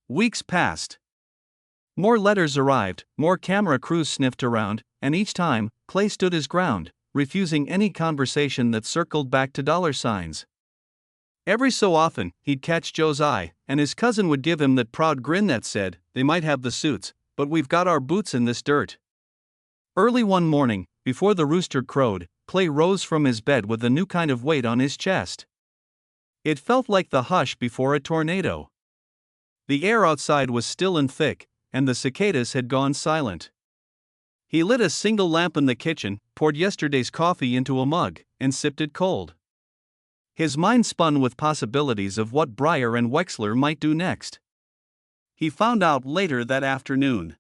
Weeks passed. More letters arrived, more camera crews sniffed around, and each time, Clay stood his ground, refusing any conversation that circled back to dollar signs. Every so often, he'd catch Joe's eye, and his cousin would give him that proud grin that said, "They might have the suits, but we've got our boots in this dirt." Early one morning, before the rooster crowed, Clay rose from his bed with a new kind of weight on his chest. It felt like the hush before a tornado. The air outside was still and thick, and the cicadas had gone silent. He lit a single lamp in the kitchen, poured yesterday's coffee into a mug, and sipped it cold. His mind spun with possibilities of what Breyer and Wexler might do next. He found out later that afternoon.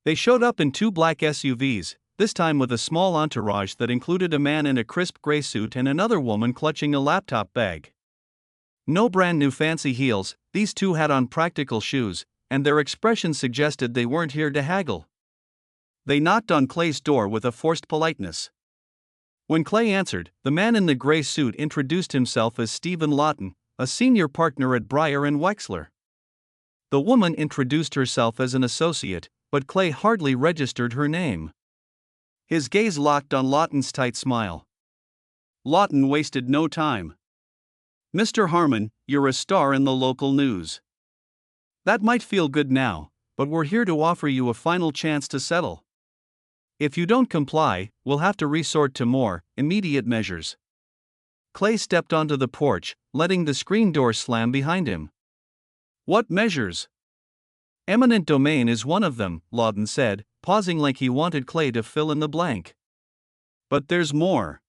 They showed up in two black SUVs, this time with a small entourage that included a man in a crisp gray suit and another woman clutching a laptop bag. No brand new fancy heels, these two had on practical shoes, and their expressions suggested they weren't here to haggle. They knocked on Clay's door with a forced politeness. When Clay answered, the man in the gray suit introduced himself as Stephen Lawton, a senior partner at Breyer and Wexler. The woman introduced herself as an associate, but Clay hardly registered her name. His gaze locked on Lawton's tight smile. Lawton wasted no time. "Mr. Harmon, you're a star in the local news. That might feel good now, but we're here to offer you a final chance to settle. If you don't comply, we'll have to resort to more immediate measures." Clay stepped onto the porch, letting the screen door slam behind him. "What measures?" "Eminent domain is one of them," Lawton said, pausing like he wanted Clay to fill in the blank. "But there's more.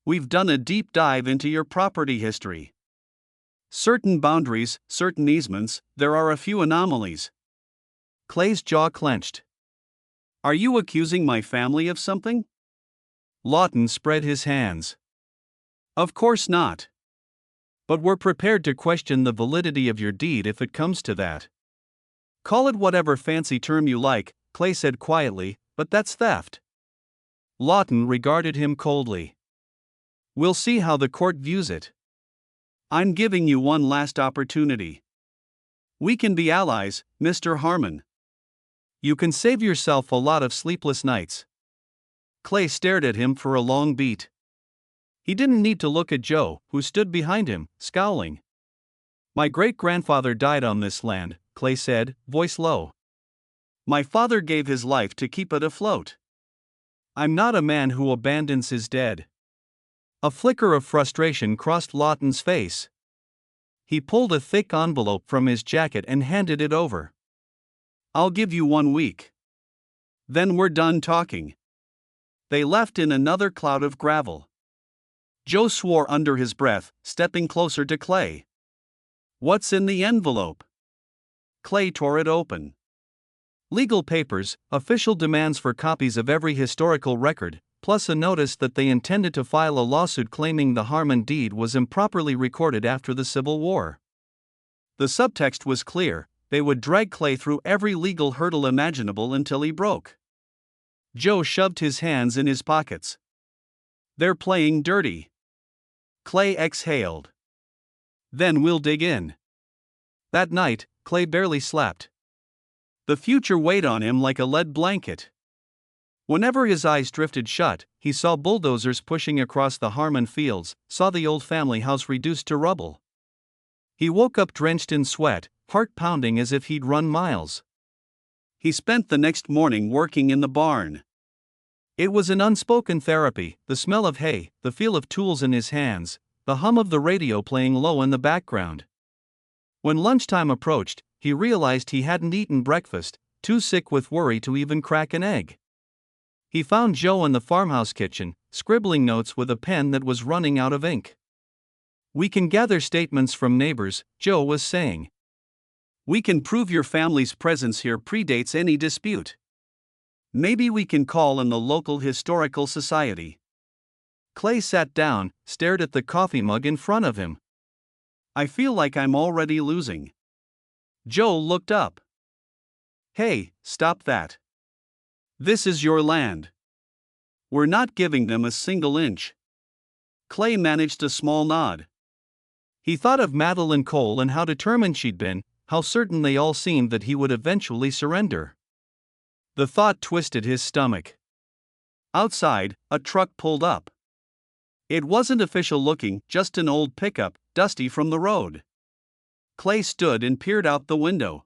We've done a deep dive into your property history. Certain boundaries, certain easements, there are a few anomalies." Clay's jaw clenched. "Are you accusing my family of something?" Lawton spread his hands. "Of course not. But we're prepared to question the validity of your deed if it comes to that. Call it whatever fancy term you like," Clay said quietly, "but that's theft." Lawton regarded him coldly. "We'll see how the court views it. I'm giving you one last opportunity. We can be allies, Mr. Harmon. You can save yourself a lot of sleepless nights." Clay stared at him for a long beat. He didn't need to look at Joe, who stood behind him, scowling. "My great-grandfather died on this land," Clay said, voice low. "My father gave his life to keep it afloat. I'm not a man who abandons his dead." A flicker of frustration crossed Lawton's face. He pulled a thick envelope from his jacket and handed it over. "I'll give you 1 week. Then we're done talking." They left in another cloud of gravel. Joe swore under his breath, stepping closer to Clay. "What's in the envelope?" Clay tore it open. Legal papers, official demands for copies of every historical record, plus a notice that they intended to file a lawsuit claiming the Harmon deed was improperly recorded after the Civil War. The subtext was clear: they would drag Clay through every legal hurdle imaginable until he broke. Joe shoved his hands in his pockets. "They're playing dirty." Clay exhaled. "Then we'll dig in." That night, Clay barely slept. The future weighed on him like a lead blanket. Whenever his eyes drifted shut, he saw bulldozers pushing across the Harmon fields, saw the old family house reduced to rubble. He woke up drenched in sweat, heart pounding as if he'd run miles. He spent the next morning working in the barn. It was an unspoken therapy: the smell of hay, the feel of tools in his hands, the hum of the radio playing low in the background. When lunchtime approached, he realized he hadn't eaten breakfast, too sick with worry to even crack an egg. He found Joe in the farmhouse kitchen, scribbling notes with a pen that was running out of ink. "We can gather statements from neighbors," Joe was saying. "We can prove your family's presence here predates any dispute. Maybe we can call in the local historical society." Clay sat down, stared at the coffee mug in front of him. "I feel like I'm already losing." Joe looked up. "Hey, stop that. This is your land. We're not giving them a single inch." Clay managed a small nod. He thought of Madeline Cole and how determined she'd been, how certain they all seemed that he would eventually surrender. The thought twisted his stomach. Outside, a truck pulled up. It wasn't official looking, just an old pickup, dusty from the road. Clay stood and peered out the window.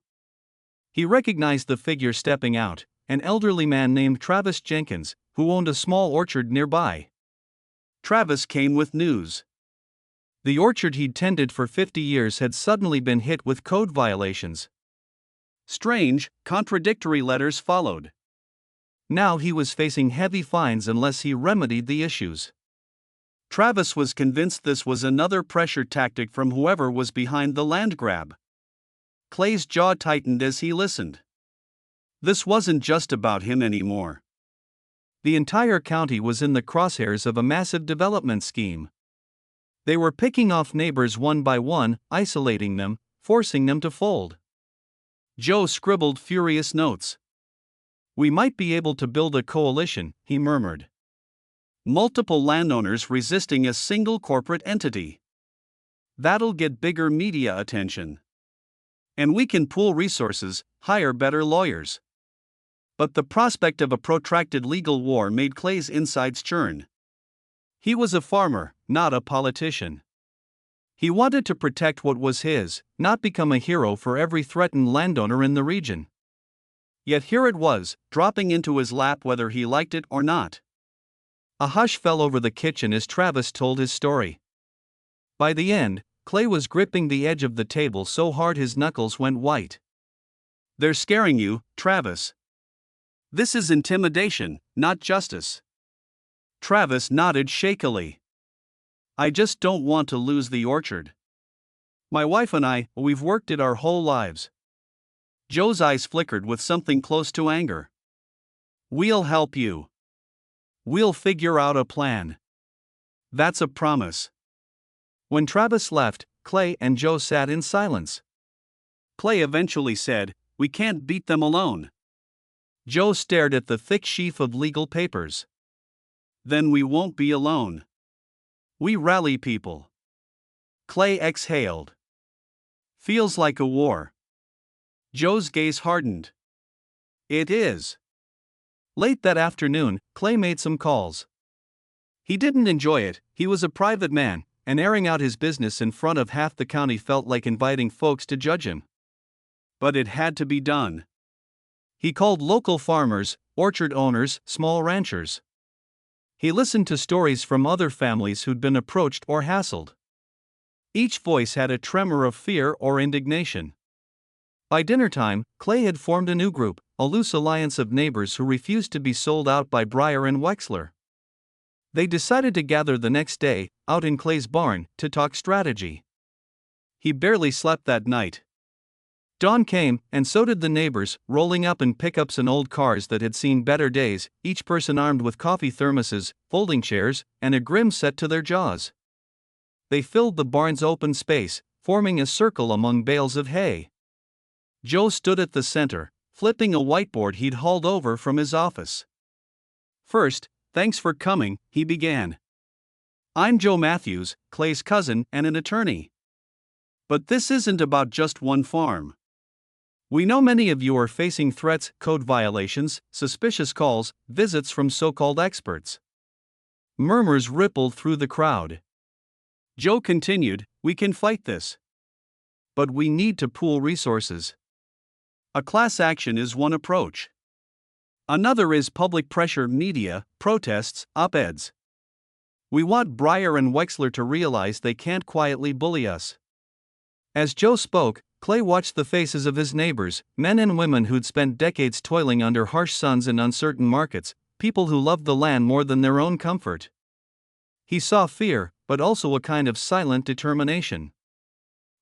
He recognized the figure stepping out, an elderly man named Travis Jenkins, who owned a small orchard nearby. Travis came with news. The orchard he'd tended for 50 years had suddenly been hit with code violations. Strange, contradictory letters followed. Now he was facing heavy fines unless he remedied the issues. Travis was convinced this was another pressure tactic from whoever was behind the land grab. Clay's jaw tightened as he listened. This wasn't just about him anymore. The entire county was in the crosshairs of a massive development scheme. They were picking off neighbors one by one, isolating them, forcing them to fold. Joe scribbled furious notes. "We might be able to build a coalition," he murmured. "Multiple landowners resisting a single corporate entity. That'll get bigger media attention. And we can pool resources, hire better lawyers." But the prospect of a protracted legal war made Clay's insides churn. He was a farmer, not a politician. He wanted to protect what was his, not become a hero for every threatened landowner in the region. Yet here it was, dropping into his lap whether he liked it or not. A hush fell over the kitchen as Travis told his story. By the end, Clay was gripping the edge of the table so hard his knuckles went white. "They're scaring you, Travis. This is intimidation, not justice." Travis nodded shakily. "I just don't want to lose the orchard. My wife and we've worked it our whole lives." Joe's eyes flickered with something close to anger. "We'll help you. We'll figure out a plan. That's a promise." When Travis left, Clay and Joe sat in silence. Clay eventually said, "We can't beat them alone." Joe stared at the thick sheaf of legal papers. "Then we won't be alone. We rally people." Clay exhaled. "Feels like a war." Joe's gaze hardened. "It is." Late that afternoon, Clay made some calls. He didn't enjoy it. He was a private man, and airing out his business in front of half the county felt like inviting folks to judge him. But it had to be done. He called local farmers, orchard owners, small ranchers. He listened to stories from other families who'd been approached or hassled. Each voice had a tremor of fear or indignation. By dinner time, Clay had formed a new group, a loose alliance of neighbors who refused to be sold out by Breyer and Wexler. They decided to gather the next day, out in Clay's barn, to talk strategy. He barely slept that night. Dawn came, and so did the neighbors, rolling up in pickups and old cars that had seen better days, each person armed with coffee thermoses, folding chairs, and a grim set to their jaws. They filled the barn's open space, forming a circle among bales of hay. Joe stood at the center, flipping a whiteboard he'd hauled over from his office. "First, thanks for coming," he began. "I'm Joe Matthews, Clay's cousin and an attorney. But this isn't about just one farm. We know many of you are facing threats, code violations, suspicious calls, visits from so-called experts." Murmurs rippled through the crowd. Joe continued, "We can fight this. But we need to pool resources. A class action is one approach. Another is public pressure, media, protests, op-eds. We want Breyer and Wexler to realize they can't quietly bully us." As Joe spoke, Clay watched the faces of his neighbors, men and women who'd spent decades toiling under harsh suns and uncertain markets, people who loved the land more than their own comfort. He saw fear, but also a kind of silent determination.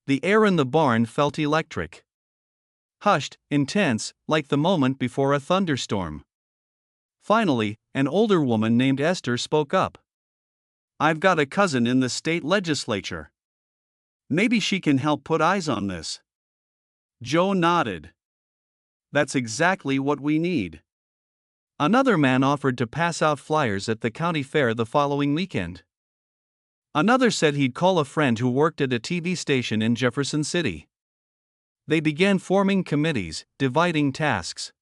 The air in the barn felt electric. Hushed, intense, like the moment before a thunderstorm. Finally, an older woman named Esther spoke up. "I've got a cousin in the state legislature. Maybe she can help put eyes on this." Joe nodded. "That's exactly what we need." Another man offered to pass out flyers at the county fair the following weekend. Another said he'd call a friend who worked at a TV station in Jefferson City. They began forming committees, dividing tasks.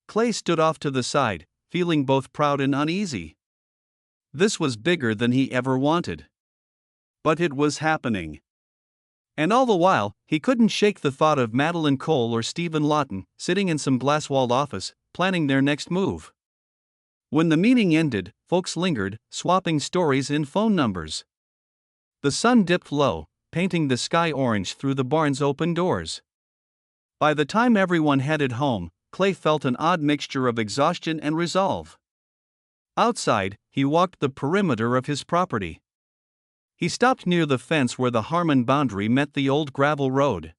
Clay stood off to the side, feeling both proud and uneasy. This was bigger than he ever wanted. But it was happening. And all the while, he couldn't shake the thought of Madeline Cole or Stephen Lawton, sitting in some glass-walled office, planning their next move. When the meeting ended, folks lingered, swapping stories and phone numbers. The sun dipped low, painting the sky orange through the barn's open doors. By the time everyone headed home, Clay felt an odd mixture of exhaustion and resolve. Outside, he walked the perimeter of his property. He stopped near the fence where the Harmon boundary met the old gravel road.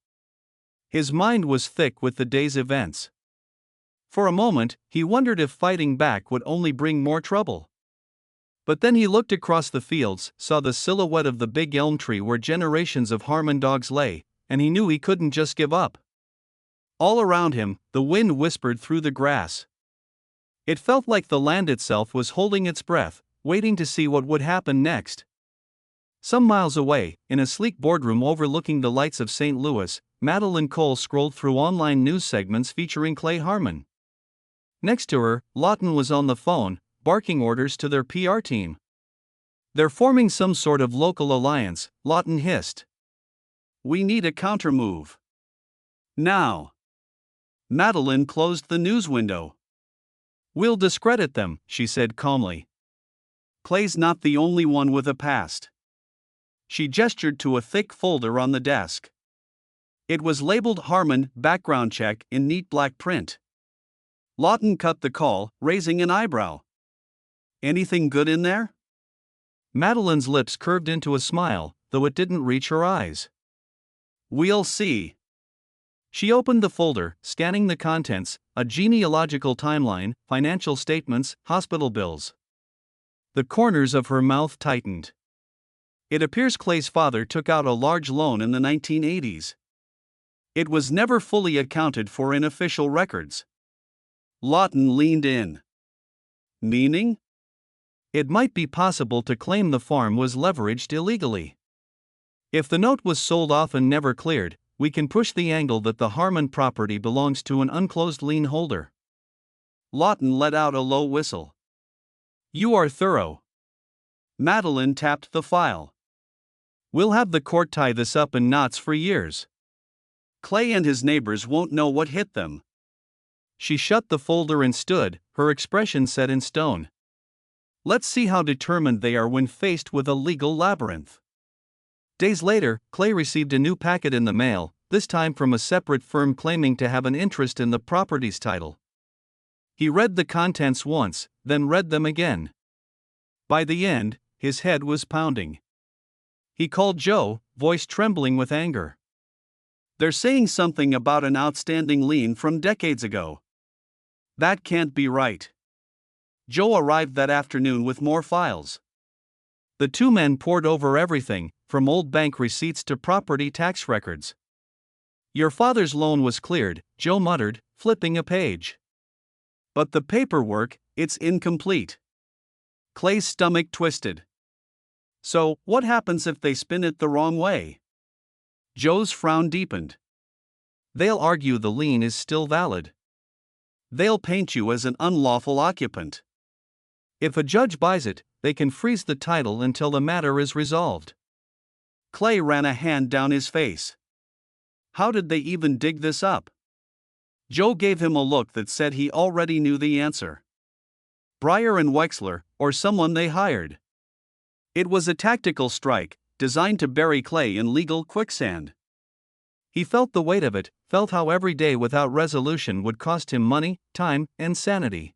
His mind was thick with the day's events. For a moment, he wondered if fighting back would only bring more trouble. But then he looked across the fields, saw the silhouette of the big elm tree where generations of Harmon dogs lay, and he knew he couldn't just give up. All around him, the wind whispered through the grass. It felt like the land itself was holding its breath, waiting to see what would happen next. Some miles away, in a sleek boardroom overlooking the lights of St. Louis, Madeline Cole scrolled through online news segments featuring Clay Harmon. Next to her, Lawton was on the phone, barking orders to their PR team. "They're forming some sort of local alliance," Lawton hissed. "We need a countermove. Now." Madeline closed the news window. "We'll discredit them," she said calmly. "Clay's not the only one with a past." She gestured to a thick folder on the desk. It was labeled Harmon Background Check in neat black print. Lawton cut the call, raising an eyebrow. "Anything good in there?" Madeline's lips curved into a smile, though it didn't reach her eyes. "We'll see." She opened the folder, scanning the contents: a genealogical timeline, financial statements, hospital bills. The corners of her mouth tightened. It appears Clay's father took out a large loan in the 1980s. It was never fully accounted for in official records. Lawton leaned in. "Meaning?" "It might be possible to claim the farm was leveraged illegally. If the note was sold off and never cleared, we can push the angle that the Harmon property belongs to an unclosed lien holder." Lawton let out a low whistle. "You are thorough." Madeline tapped the file. "We'll have the court tie this up in knots for years. Clay and his neighbors won't know what hit them." She shut the folder and stood, her expression set in stone. Let's see how determined they are when faced with a legal labyrinth. Days later, Clay received a new packet in the mail, this time from a separate firm claiming to have an interest in the property's title. He read the contents once, then read them again. By the end, his head was pounding. He called Joe, voice trembling with anger. "They're saying something about an outstanding lien from decades ago. That can't be right." Joe arrived that afternoon with more files. The two men pored over everything, from old bank receipts to property tax records. "Your father's loan was cleared," Joe muttered, flipping a page. "But the paperwork, it's incomplete." Clay's stomach twisted. "So, what happens if they spin it the wrong way?" Joe's frown deepened. "They'll argue the lien is still valid. They'll paint you as an unlawful occupant. If a judge buys it, they can freeze the title until the matter is resolved." Clay ran a hand down his face. How did they even dig this up? Joe gave him a look that said he already knew the answer. Breyer and Wexler, or someone they hired. It was a tactical strike, designed to bury Clay in legal quicksand. He felt the weight of it, felt how every day without resolution would cost him money, time, and sanity.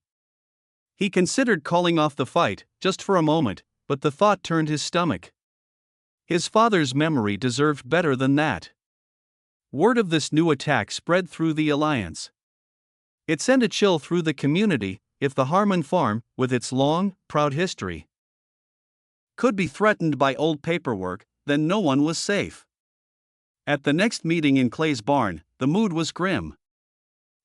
He considered calling off the fight, just for a moment, but the thought turned his stomach. His father's memory deserved better than that. Word of this new attack spread through the alliance. It sent a chill through the community. If the Harmon farm, with its long, proud history, could be threatened by old paperwork, then no one was safe. At the next meeting in Clay's barn, the mood was grim.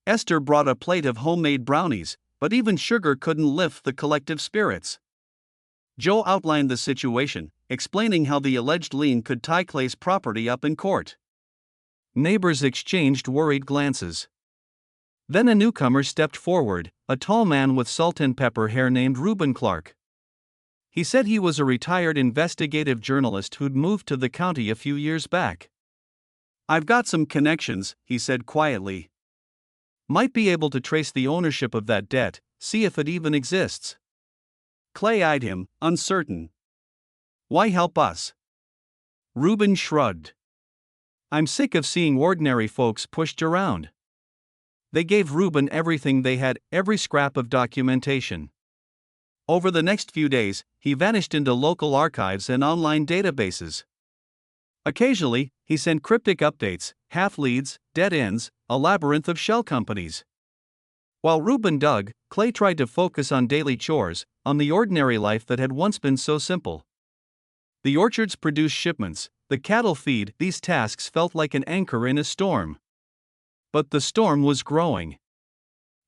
Esther brought a plate of homemade brownies, but even sugar couldn't lift the collective spirits. Joe outlined the situation, explaining how the alleged lien could tie Clay's property up in court. Neighbors exchanged worried glances. Then a newcomer stepped forward, a tall man with salt and pepper hair named Reuben Clark. He said he was a retired investigative journalist who'd moved to the county a few years back. "I've got some connections," he said quietly. "Might be able to trace the ownership of that debt, see if it even exists." Clay eyed him, uncertain. "Why help us?" Reuben shrugged. "I'm sick of seeing ordinary folks pushed around." They gave Reuben everything they had, every scrap of documentation. Over the next few days, he vanished into local archives and online databases. Occasionally, he sent cryptic updates, half-leads, dead ends, a labyrinth of shell companies. While Reuben dug, Clay tried to focus on daily chores, on the ordinary life that had once been so simple. The orchards produced shipments, the cattle feed. These tasks felt like an anchor in a storm. But the storm was growing.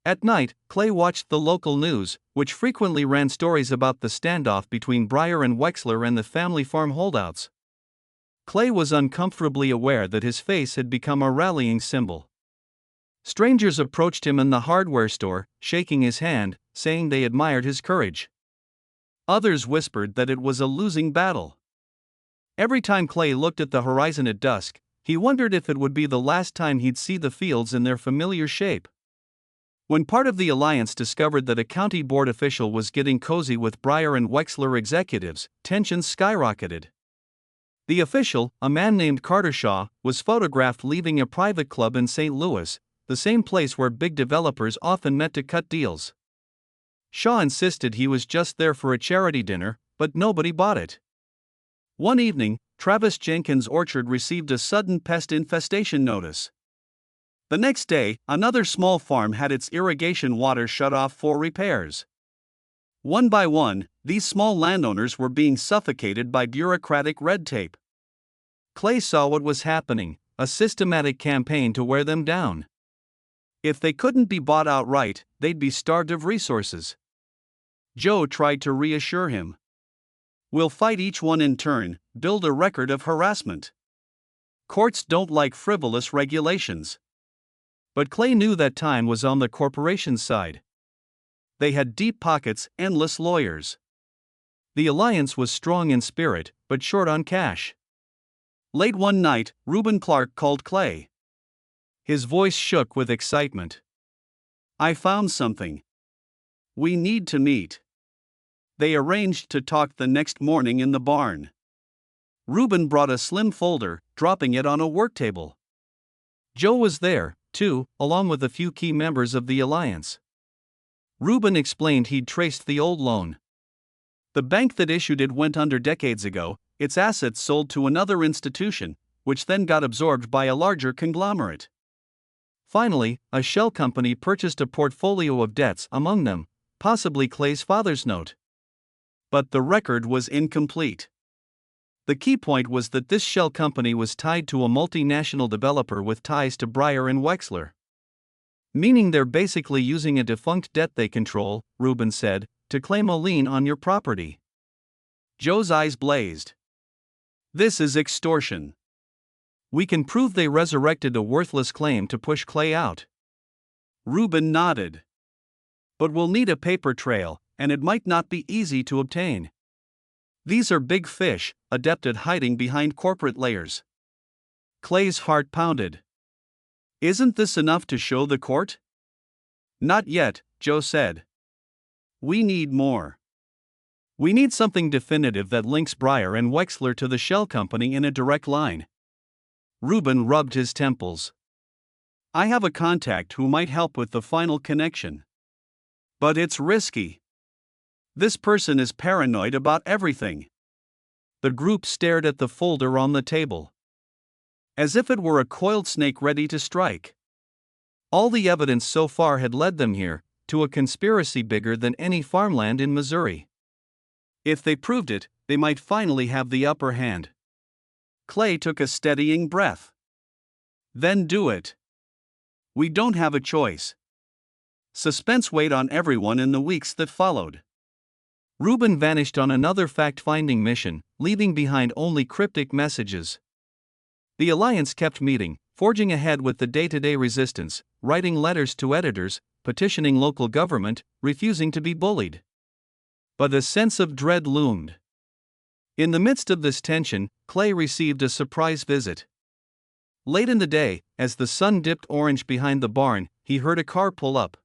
At night, Clay watched the local news, which frequently ran stories about the standoff between Breyer and Wexler and the family farm holdouts. Clay was uncomfortably aware that his face had become a rallying symbol. Strangers approached him in the hardware store, shaking his hand, saying they admired his courage. Others whispered that it was a losing battle. Every time Clay looked at the horizon at dusk, he wondered if it would be the last time he'd see the fields in their familiar shape. When part of the alliance discovered that a county board official was getting cozy with Breyer and Wexler executives, tensions skyrocketed. The official, a man named Carter Shaw, was photographed leaving a private club in St. Louis, the same place where big developers often met to cut deals. Shaw insisted he was just there for a charity dinner, but nobody bought it. One evening, Travis Jenkins' orchard received a sudden pest infestation notice. The next day, another small farm had its irrigation water shut off for repairs. One by one, these small landowners were being suffocated by bureaucratic red tape. Clay saw what was happening, a systematic campaign to wear them down. If they couldn't be bought outright, they'd be starved of resources. Joe tried to reassure him. "We'll fight each one in turn, build a record of harassment. Courts don't like frivolous regulations." But Clay knew that time was on the corporation's side. They had deep pockets, endless lawyers. The alliance was strong in spirit, but short on cash. Late one night, Reuben Clark called Clay. His voice shook with excitement. "I found something. We need to meet." They arranged to talk the next morning in the barn. Reuben brought a slim folder, dropping it on a work table. Joe was there, too, along with a few key members of the alliance. Reuben explained he'd traced the old loan. The bank that issued it went under decades ago, its assets sold to another institution, which then got absorbed by a larger conglomerate. Finally, a shell company purchased a portfolio of debts, among them, possibly Clay's father's note. But the record was incomplete. The key point was that this shell company was tied to a multinational developer with ties to Breyer and Wexler. "Meaning they're basically using a defunct debt they control," Reuben said, "to claim a lien on your property." Joe's eyes blazed. "This is extortion." "We can prove they resurrected a worthless claim to push Clay out." Reuben nodded. "But we'll need a paper trail, and it might not be easy to obtain. These are big fish, adept at hiding behind corporate layers." Clay's heart pounded. "Isn't this enough to show the court?" "Not yet," Joe said. "We need more. We need something definitive that links Breyer and Wexler to the shell company in a direct line." Reuben rubbed his temples. "I have a contact who might help with the final connection. But it's risky. This person is paranoid about everything." The group stared at the folder on the table, as if it were a coiled snake ready to strike. All the evidence so far had led them here, to a conspiracy bigger than any farmland in Missouri. If they proved it, they might finally have the upper hand. Clay took a steadying breath. "Then do it. We don't have a choice." Suspense weighed on everyone in the weeks that followed. Reuben vanished on another fact-finding mission, leaving behind only cryptic messages. The alliance kept meeting, forging ahead with the day-to-day resistance, writing letters to editors, petitioning local government, refusing to be bullied. But a sense of dread loomed. In the midst of this tension, Clay received a surprise visit. Late in the day, as the sun dipped orange behind the barn, he heard a car pull up.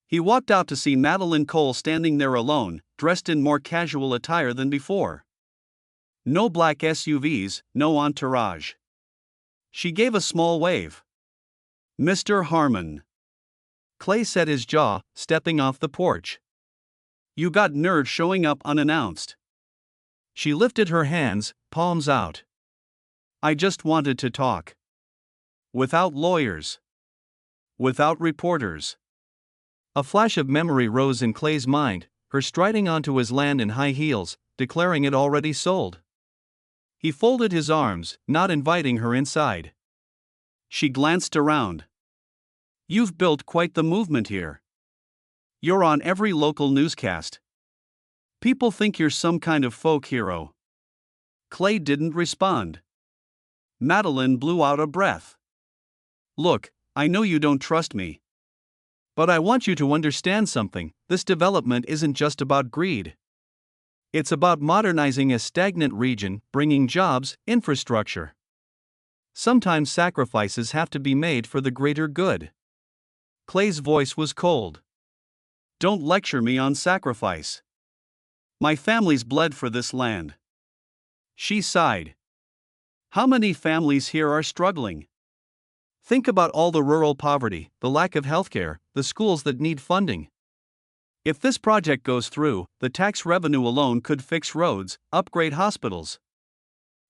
He walked out to see Madeline Cole standing there alone, dressed in more casual attire than before. No black SUVs, no entourage. She gave a small wave. "Mr. Harmon." Clay set his jaw, stepping off the porch. "You got nerve showing up unannounced." She lifted her hands, palms out. "I just wanted to talk. Without lawyers. Without reporters." A flash of memory rose in Clay's mind, her striding onto his land in high heels, declaring it already sold. He folded his arms, not inviting her inside. She glanced around. "You've built quite the movement here. You're on every local newscast. People think you're some kind of folk hero." Clay didn't respond. Madeline blew out a breath. "Look, I know you don't trust me. But I want you to understand something. This development isn't just about greed. It's about modernizing a stagnant region, bringing jobs, infrastructure. Sometimes sacrifices have to be made for the greater good." Clay's voice was cold. "Don't lecture me on sacrifice. My family's bled for this land." She sighed. "How many families here are struggling? Think about all the rural poverty, the lack of healthcare, the schools that need funding. If this project goes through, the tax revenue alone could fix roads, upgrade hospitals.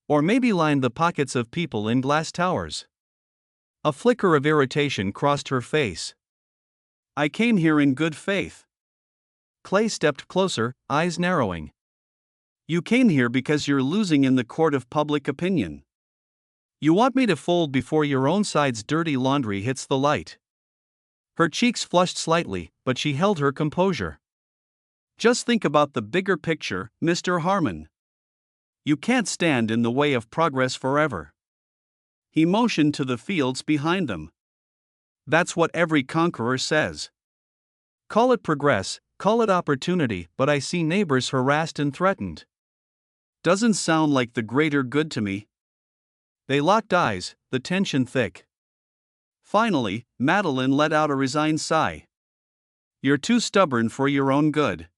Or maybe line the pockets of people in glass towers." A flicker of irritation crossed her face. "I came here in good faith." Clay stepped closer, eyes narrowing. "You came here because you're losing in the court of public opinion. You want me to fold before your own side's dirty laundry hits the light." Her cheeks flushed slightly, but she held her composure. "Just think about the bigger picture, Mr. Harmon. You can't stand in the way of progress forever." He motioned to the fields behind them. "That's what every conqueror says. Call it progress, call it opportunity, but I see neighbors harassed and threatened. Doesn't sound like the greater good to me." They locked eyes, the tension thick. Finally, Madeline let out a resigned sigh. "You're too stubborn for your own good.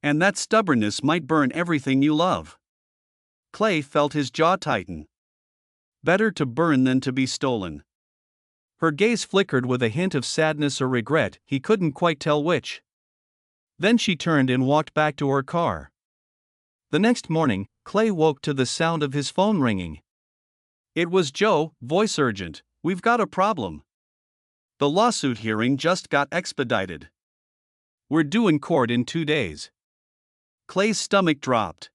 And that stubbornness might burn everything you love." Clay felt his jaw tighten. Better to burn than to be stolen. Her gaze flickered with a hint of sadness or regret, he couldn't quite tell which. Then she turned and walked back to her car. The next morning, Clay woke to the sound of his phone ringing. It was Joe, voice urgent. "We've got a problem. The lawsuit hearing just got expedited. We're due in court in 2 days." Clay's stomach dropped.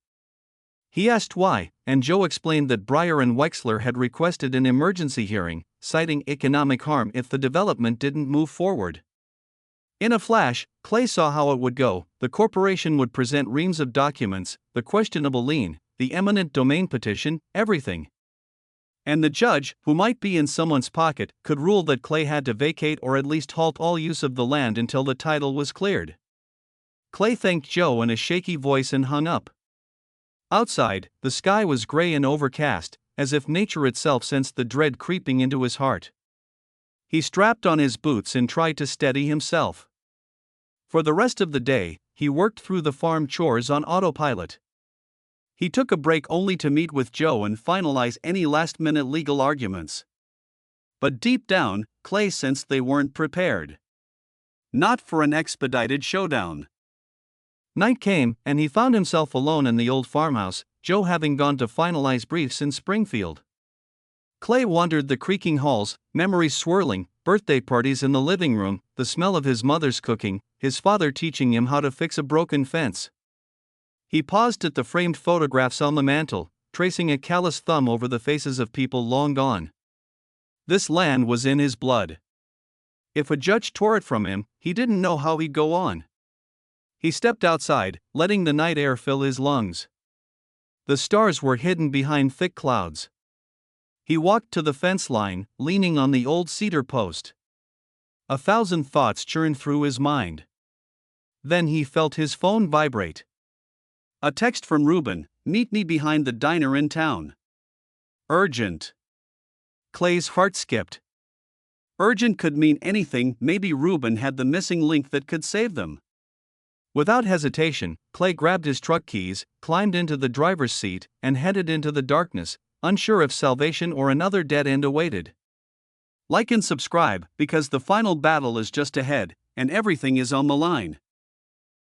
He asked why, and Joe explained that Breyer and Wexler had requested an emergency hearing, citing economic harm if the development didn't move forward. In a flash, Clay saw how it would go. The corporation would present reams of documents, the questionable lien, the eminent domain petition, everything. And the judge, who might be in someone's pocket, could rule that Clay had to vacate or at least halt all use of the land until the title was cleared. Clay thanked Joe in a shaky voice and hung up. Outside, the sky was gray and overcast, as if nature itself sensed the dread creeping into his heart. He strapped on his boots and tried to steady himself. For the rest of the day, he worked through the farm chores on autopilot. He took a break only to meet with Joe and finalize any last-minute legal arguments. But deep down, Clay sensed they weren't prepared. Not for an expedited showdown. Night came, and he found himself alone in the old farmhouse, Joe having gone to finalize briefs in Springfield. Clay wandered the creaking halls, memories swirling, birthday parties in the living room, the smell of his mother's cooking, his father teaching him how to fix a broken fence. He paused at the framed photographs on the mantel, tracing a callous thumb over the faces of people long gone. This land was in his blood. If a judge tore it from him, he didn't know how he'd go on. He stepped outside, letting the night air fill his lungs. The stars were hidden behind thick clouds. He walked to the fence line, leaning on the old cedar post. 1,000 thoughts churned through his mind. Then he felt his phone vibrate. A text from Reuben: "Meet me behind the diner in town." Urgent. Clay's heart skipped. Urgent could mean anything. Maybe Reuben had the missing link that could save them. Without hesitation, Clay grabbed his truck keys, climbed into the driver's seat, and headed into the darkness, unsure if salvation or another dead end awaited. Like and subscribe, because the final battle is just ahead, and everything is on the line.